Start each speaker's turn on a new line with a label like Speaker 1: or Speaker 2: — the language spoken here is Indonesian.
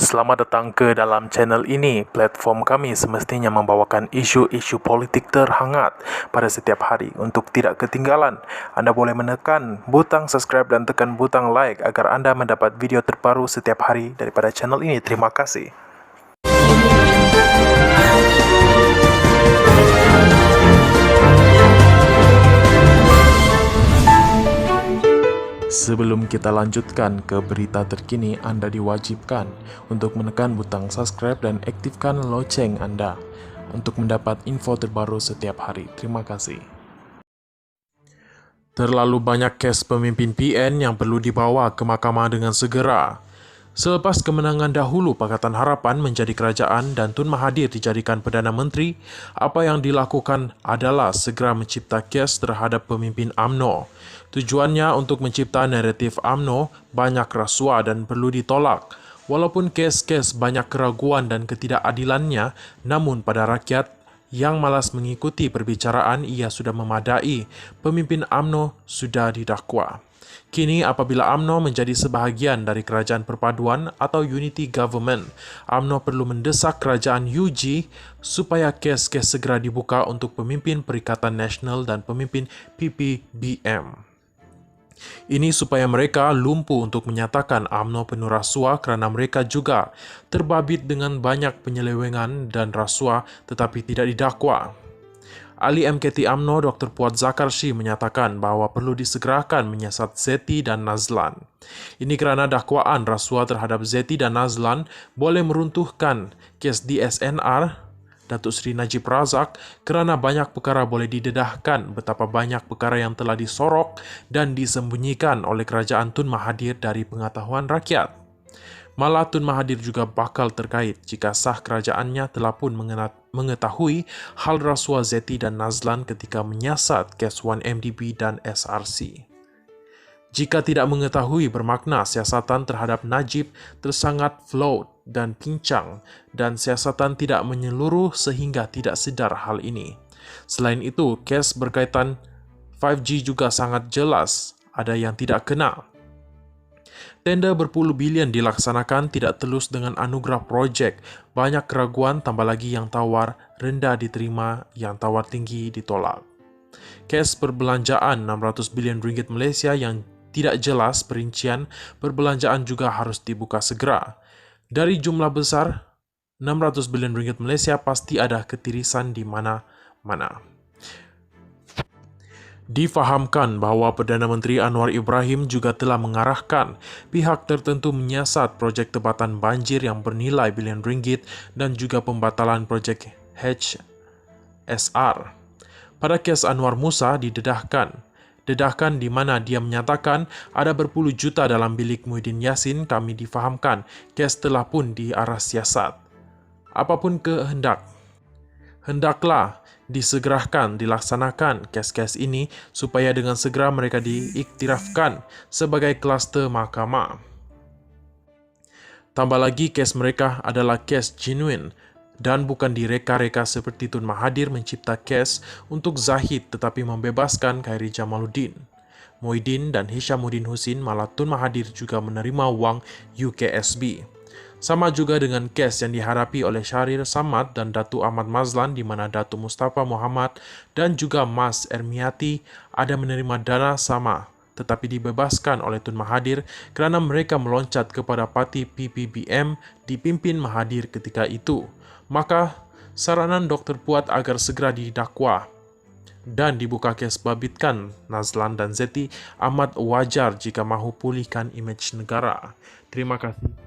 Speaker 1: Selamat datang ke dalam channel ini. Platform kami semestinya membawakan isu-isu politik terhangat pada setiap hari. Untuk tidak ketinggalan, anda boleh menekan butang subscribe dan tekan butang like agar anda mendapat video terbaru setiap hari daripada channel ini. Terima kasih. Sebelum kita lanjutkan ke berita terkini, anda diwajibkan untuk menekan butang subscribe dan aktifkan loceng anda untuk mendapat info terbaru setiap hari. Terima kasih. Terlalu banyak kes pemimpin PN yang perlu dibawa ke mahkamah dengan segera. Selepas kemenangan dahulu Pakatan Harapan menjadi kerajaan dan Tun Mahathir dijadikan Perdana Menteri, apa yang dilakukan adalah segera mencipta kes terhadap pemimpin UMNO. Tujuannya untuk mencipta naratif UMNO banyak rasuah dan perlu ditolak. Walaupun kes-kes banyak keraguan dan ketidakadilannya, namun pada rakyat yang malas mengikuti perbicaraan ia sudah memadai. Pemimpin UMNO sudah didakwa. Kini apabila UMNO menjadi sebahagian dari kerajaan perpaduan atau unity government, UMNO perlu mendesak kerajaan UG supaya kes-kes segera dibuka untuk pemimpin Perikatan Nasional dan pemimpin PPBM. Ini supaya mereka lumpuh untuk menyatakan UMNO penuh rasuah kerana mereka juga terbabit dengan banyak penyelewengan dan rasuah tetapi tidak didakwa. Ahli MKT UMNO Dr. Puat Zakarshi menyatakan bahawa perlu disegerakan menyiasat Zeti dan Nazlan. Ini kerana dakwaan rasuah terhadap Zeti dan Nazlan boleh meruntuhkan kes DSNR Datuk Seri Najib Razak kerana banyak perkara boleh didedahkan betapa banyak perkara yang telah disorok dan disembunyikan oleh kerajaan Tun Mahathir dari pengetahuan rakyat. Malah Tun Mahathir juga bakal terkait jika sah kerajaannya telah pun mengetahui hal rasuah Zeti dan Nazlan ketika menyiasat kes 1MDB dan SRC. Jika tidak mengetahui bermakna siasatan terhadap Najib tersangat float dan pincang dan siasatan tidak menyeluruh sehingga tidak sedar hal ini. Selain itu, kes berkaitan 5G juga sangat jelas ada yang tidak kena. Tender berpuluh bilion dilaksanakan tidak telus dengan anugerah projek. Banyak keraguan tambah lagi yang tawar rendah diterima, yang tawar tinggi ditolak. Kes perbelanjaan 600 bilion ringgit Malaysia yang tidak jelas perincian perbelanjaan juga harus dibuka segera. Dari jumlah besar 600 bilion ringgit Malaysia pasti ada ketirisan di mana-mana. Difahamkan bahawa Perdana Menteri Anwar Ibrahim juga telah mengarahkan pihak tertentu menyiasat projek tebatan banjir yang bernilai bilion ringgit dan juga pembatalan projek HSR. Pada kes Anwar Musa didedahkan di mana dia menyatakan ada berpuluh juta dalam bilik Muhyiddin Yassin. Kami difahamkan kes telah pun diarah siasat. Apapun hendaklah disegerakan dilaksanakan kes-kes ini supaya dengan segera mereka diiktirafkan sebagai kluster mahkamah. Tambah lagi kes mereka adalah kes genuine dan bukan direka-reka seperti Tun Mahathir mencipta kes untuk Zahid tetapi membebaskan Khairi Jamaluddin. Muhyiddin dan Hishamuddin Husin, malah Tun Mahathir juga menerima wang UKSB. Sama juga dengan kes yang dihadapi oleh Syahrir Samad dan Datuk Ahmad Mazlan di mana Datuk Mustafa Muhammad dan juga Mas Ermiati ada menerima dana sama tetapi dibebaskan oleh Tun Mahathir kerana mereka meloncat kepada parti PPBM dipimpin Mahathir ketika itu. Maka saranan Dr. Puat agar segera didakwa dan dibuka kes babitkan Nazlan dan Zeti amat wajar jika mahu pulihkan imej negara. Terima kasih.